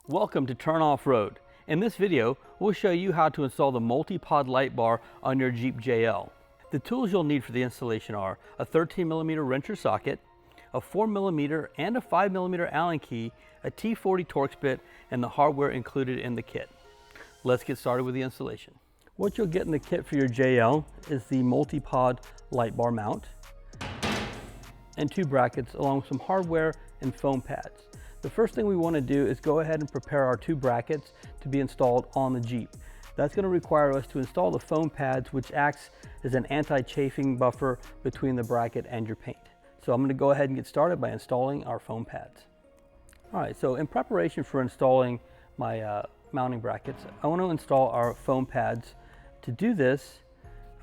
Welcome to Turn Off Road. In this video, we'll show you how to install the multi-pod light bar on your Jeep JL. The tools you'll need for the installation are a 13mm wrench or socket, a 4mm and a 5mm Allen key, a T40 Torx bit, and the hardware included in the kit. Let's get started with the installation. What you'll get in the kit for your JL is the multi-pod light bar mount and two brackets along with some hardware and foam pads. The first thing we want to do is go ahead and prepare our two brackets to be installed on the Jeep. That's going to require us to install the foam pads, which acts as an anti-chafing buffer between the bracket and your paint. So I'm going to go ahead and get started by installing our foam pads. All right, so in preparation for installing my mounting brackets, I want to install our foam pads. To do this,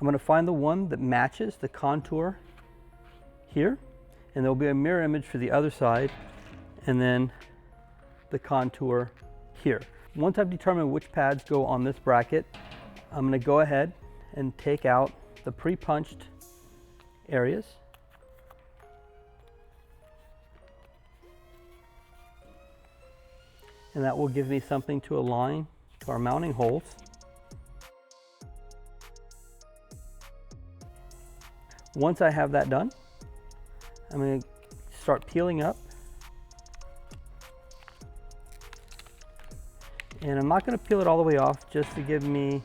I'm going to find the one that matches the contour here, and there'll be a mirror image for the other side, and then the contour here. Once I've determined which pads go on this bracket, I'm going to go ahead and take out the pre-punched areas. And that will give me something to align to our mounting holes. Once I have that done, I'm going to start peeling up. And I'm not going to peel it all the way off, just to give me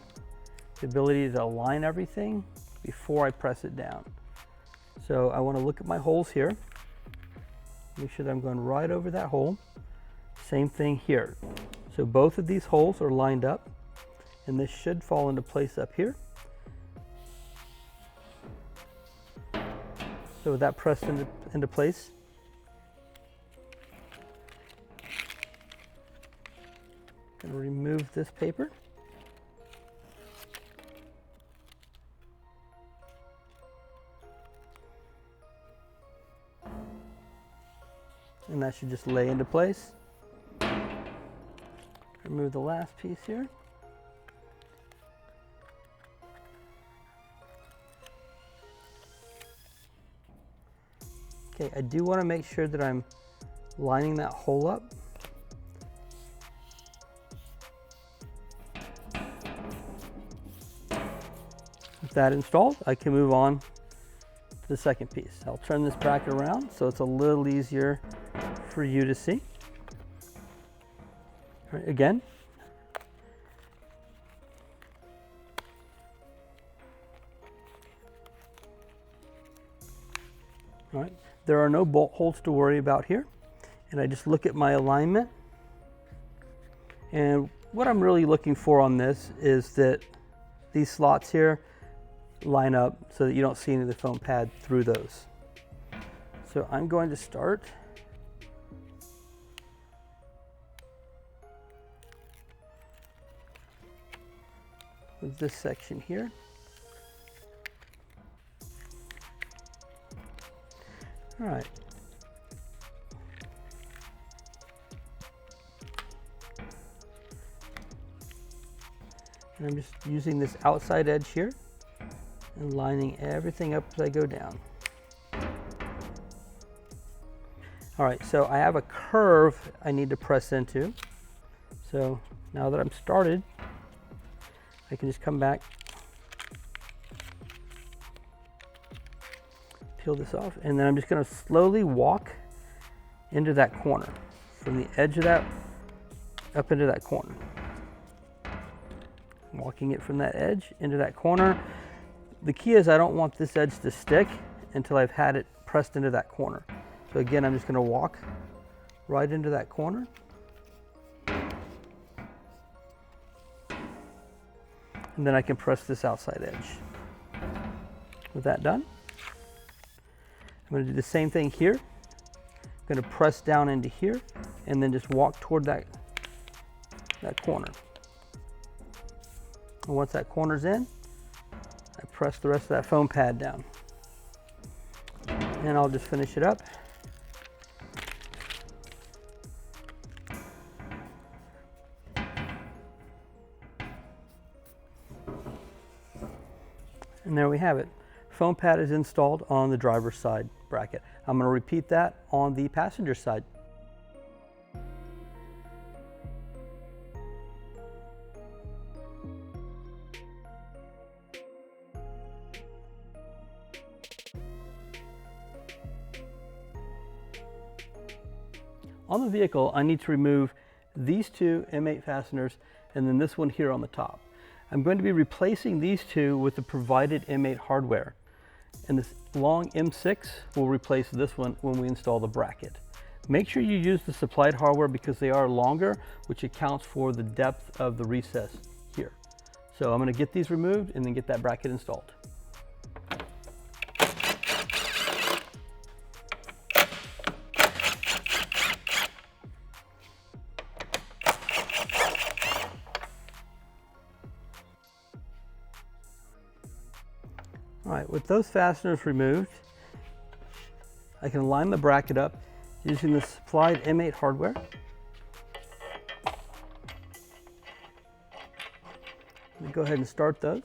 the ability to align everything before I press it down. So I want to look at my holes here, make sure that I'm going right over that hole. Same thing here. So both of these holes are lined up, and this should fall into place up here. So with that pressed into place, I'm going to remove this paper. And that should just lay into place. Remove the last piece here. Okay, I do want to make sure that I'm lining that hole up. With that installed, I can move on to the second piece. I'll turn this bracket around so it's a little easier for you to see. All right, again, all right, there are no bolt holes to worry about here, and I just look at my alignment, and what I'm really looking for on this is that these slots here line up so that you don't see any of the foam pad through those. So I'm going to start with this section here. All right. And I'm just using this outside edge here and lining everything up as I go down. All right, so I have a curve I need to press into. So now that I'm started, I can just come back, peel this off, and then I'm just going to slowly walk into that corner, from the edge of that up into that corner. Walking it from that edge into that corner. The key is I don't want this edge to stick until I've had it pressed into that corner. So again, I'm just going to walk right into that corner. And then I can press this outside edge. With that done, I'm going to do the same thing here. I'm going to press down into here and then just walk toward that corner. And once that corner's in, I press the rest of that foam pad down. And I'll just finish it up. And there we have it. Foam pad is installed on the driver's side bracket. I'm going to repeat that on the passenger side. on the vehicle, I need to remove these two M8 fasteners and then this one here on the top. I'm going to be replacing these two with the provided M8 hardware. And this long M6 will replace this one when we install the bracket. Make sure you use the supplied hardware because they are longer, which accounts for the depth of the recess here. So I'm going to get these removed and then get that bracket installed. All right, with those fasteners removed, I can line the bracket up using the supplied M8 hardware. Let me go ahead and start those.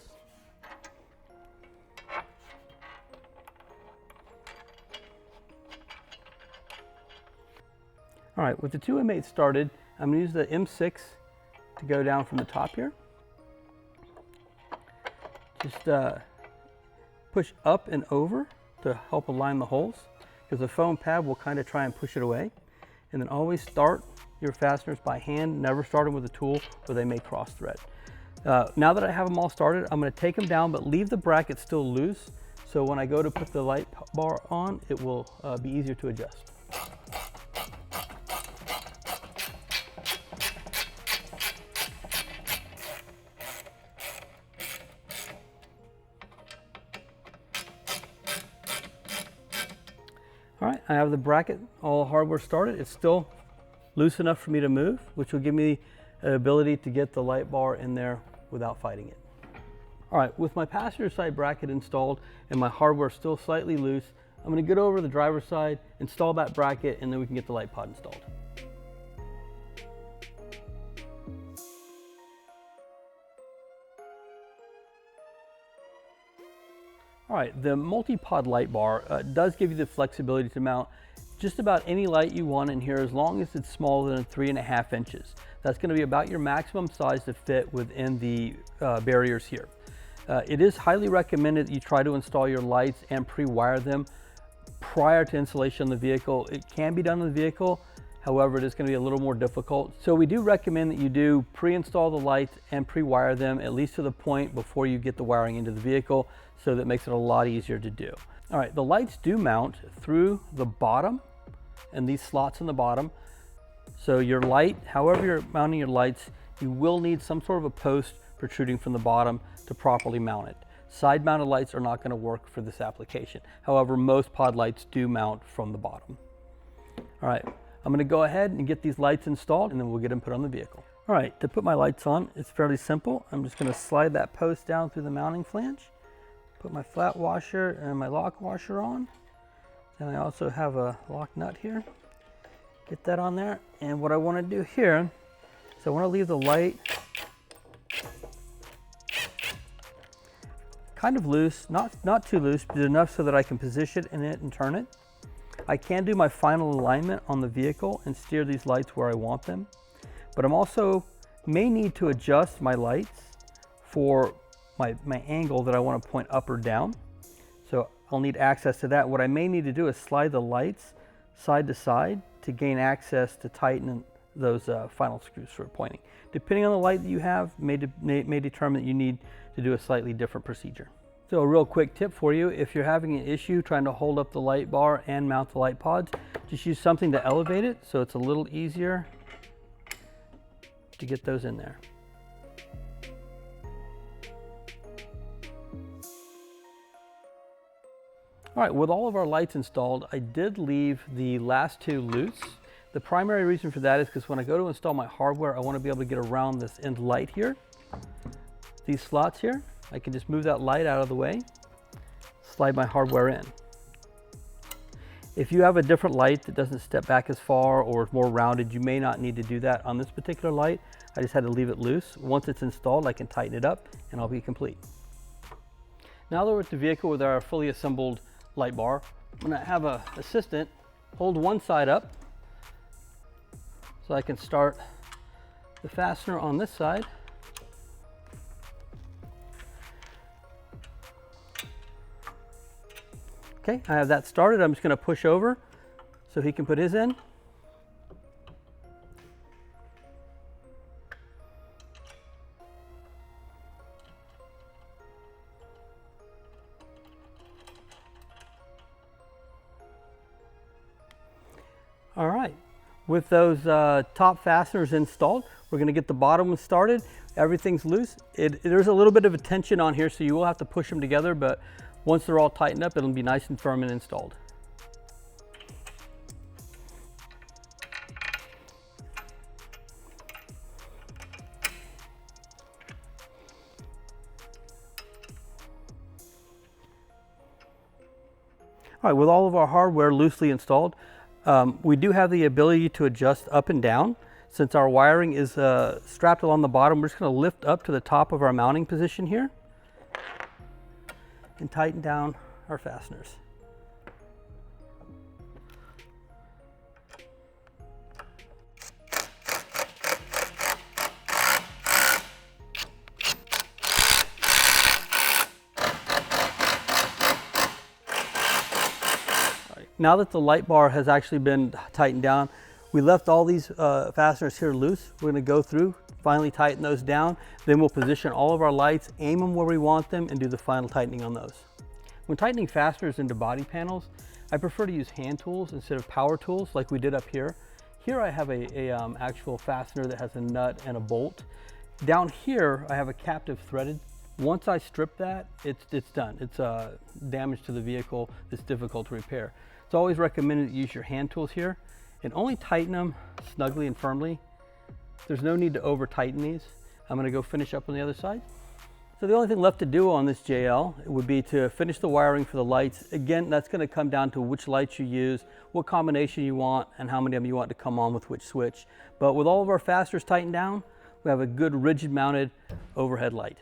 All right, with the two M8s started, I'm going to use the M6 to go down from the top here. Just push up and over to help align the holes, because the foam pad will kind of try and push it away. And then always start your fasteners by hand, never start them with a tool or they may cross thread. Now that I have them all started, I'm going to take them down but leave the bracket still loose, so when I go to put the light bar on, it will be easier to adjust. All right, I have the bracket, all hardware started. It's still loose enough for me to move, which will give me the ability to get the light bar in there without fighting it. All right, with my passenger side bracket installed and my hardware still slightly loose, I'm going to get over the driver's side, install that bracket, and then we can get the light pod installed. All right, the multi-pod light bar does give you the flexibility to mount just about any light you want in here, as long as it's smaller than 3.5 inches. That's going to be about your maximum size to fit within the barriers here. It is highly recommended that you try to install your lights and pre-wire them prior to installation on the vehicle. It can be done in the vehicle, however, it is going to be a little more difficult. So we do recommend that you do pre-install the lights and pre-wire them at least to the point before you get the wiring into the vehicle, so that makes it a lot easier to do. All right, the lights do mount through the bottom and these slots in the bottom. So your light, however you're mounting your lights, you will need some sort of a post protruding from the bottom to properly mount it. Side mounted lights are not going to work for this application. However, most pod lights do mount from the bottom. All right, I'm going to go ahead and get these lights installed and then we'll get them put on the vehicle. All right, to put my lights on, it's fairly simple. I'm just going to slide that post down through the mounting flange, put my flat washer and my lock washer on. And I also have a lock nut here. Get that on there. And what I want to do here is I want to leave the light kind of loose, not too loose, but enough so that I can position it in it and turn it. I can do my final alignment on the vehicle and steer these lights where I want them. But I'm also may need to adjust my lights for my angle that I want to point up or down. So I'll need access to that. What I may need to do is slide the lights side to side to gain access to tighten those final screws for pointing. Depending on the light that you have, may determine that you need to do a slightly different procedure. So a real quick tip for you, if you're having an issue trying to hold up the light bar and mount the light pods, just use something to elevate it so it's a little easier to get those in there. All right, with all of our lights installed, I did leave the last two loose. The primary reason for that is because when I go to install my hardware, I want to be able to get around this end light here. These slots here, I can just move that light out of the way, slide my hardware in. If you have a different light that doesn't step back as far or is more rounded, you may not need to do that on this particular light. I just had to leave it loose. Once it's installed, I can tighten it up and I'll be complete. Now that we're at the vehicle with our fully assembled light bar, I'm going to have an assistant hold one side up so I can start the fastener on this side. Okay, I have that started. I'm just going to push over so he can put his in. All right, with those top fasteners installed, we're going to get the bottom one started. Everything's loose. There's a little bit of a tension on here, so you will have to push them together, but once they're all tightened up, it'll be nice and firm and installed. All right, with all of our hardware loosely installed, we do have the ability to adjust up and down. Since our wiring is strapped along the bottom, we're just going to lift up to the top of our mounting position here and tighten down our fasteners. Now that the light bar has actually been tightened down, we left all these fasteners here loose. We're going to go through, finally tighten those down. Then we'll position all of our lights, aim them where we want them, and do the final tightening on those. When tightening fasteners into body panels, I prefer to use hand tools instead of power tools like we did up here. Here I have a actual fastener that has a nut and a bolt. Down here I have a captive threaded. Once I strip that, it's done. It's damage to the vehicle that's difficult to repair. It's always recommended to use your hand tools here and only tighten them snugly and firmly. There's no need to over tighten these. I'm going to go finish up on the other side. So the only thing left to do on this JL would be to finish the wiring for the lights. Again, that's going to come down to which lights you use, what combination you want, and how many of them you want to come on with which switch. But with all of our fasteners tightened down, we have a good rigid mounted overhead light.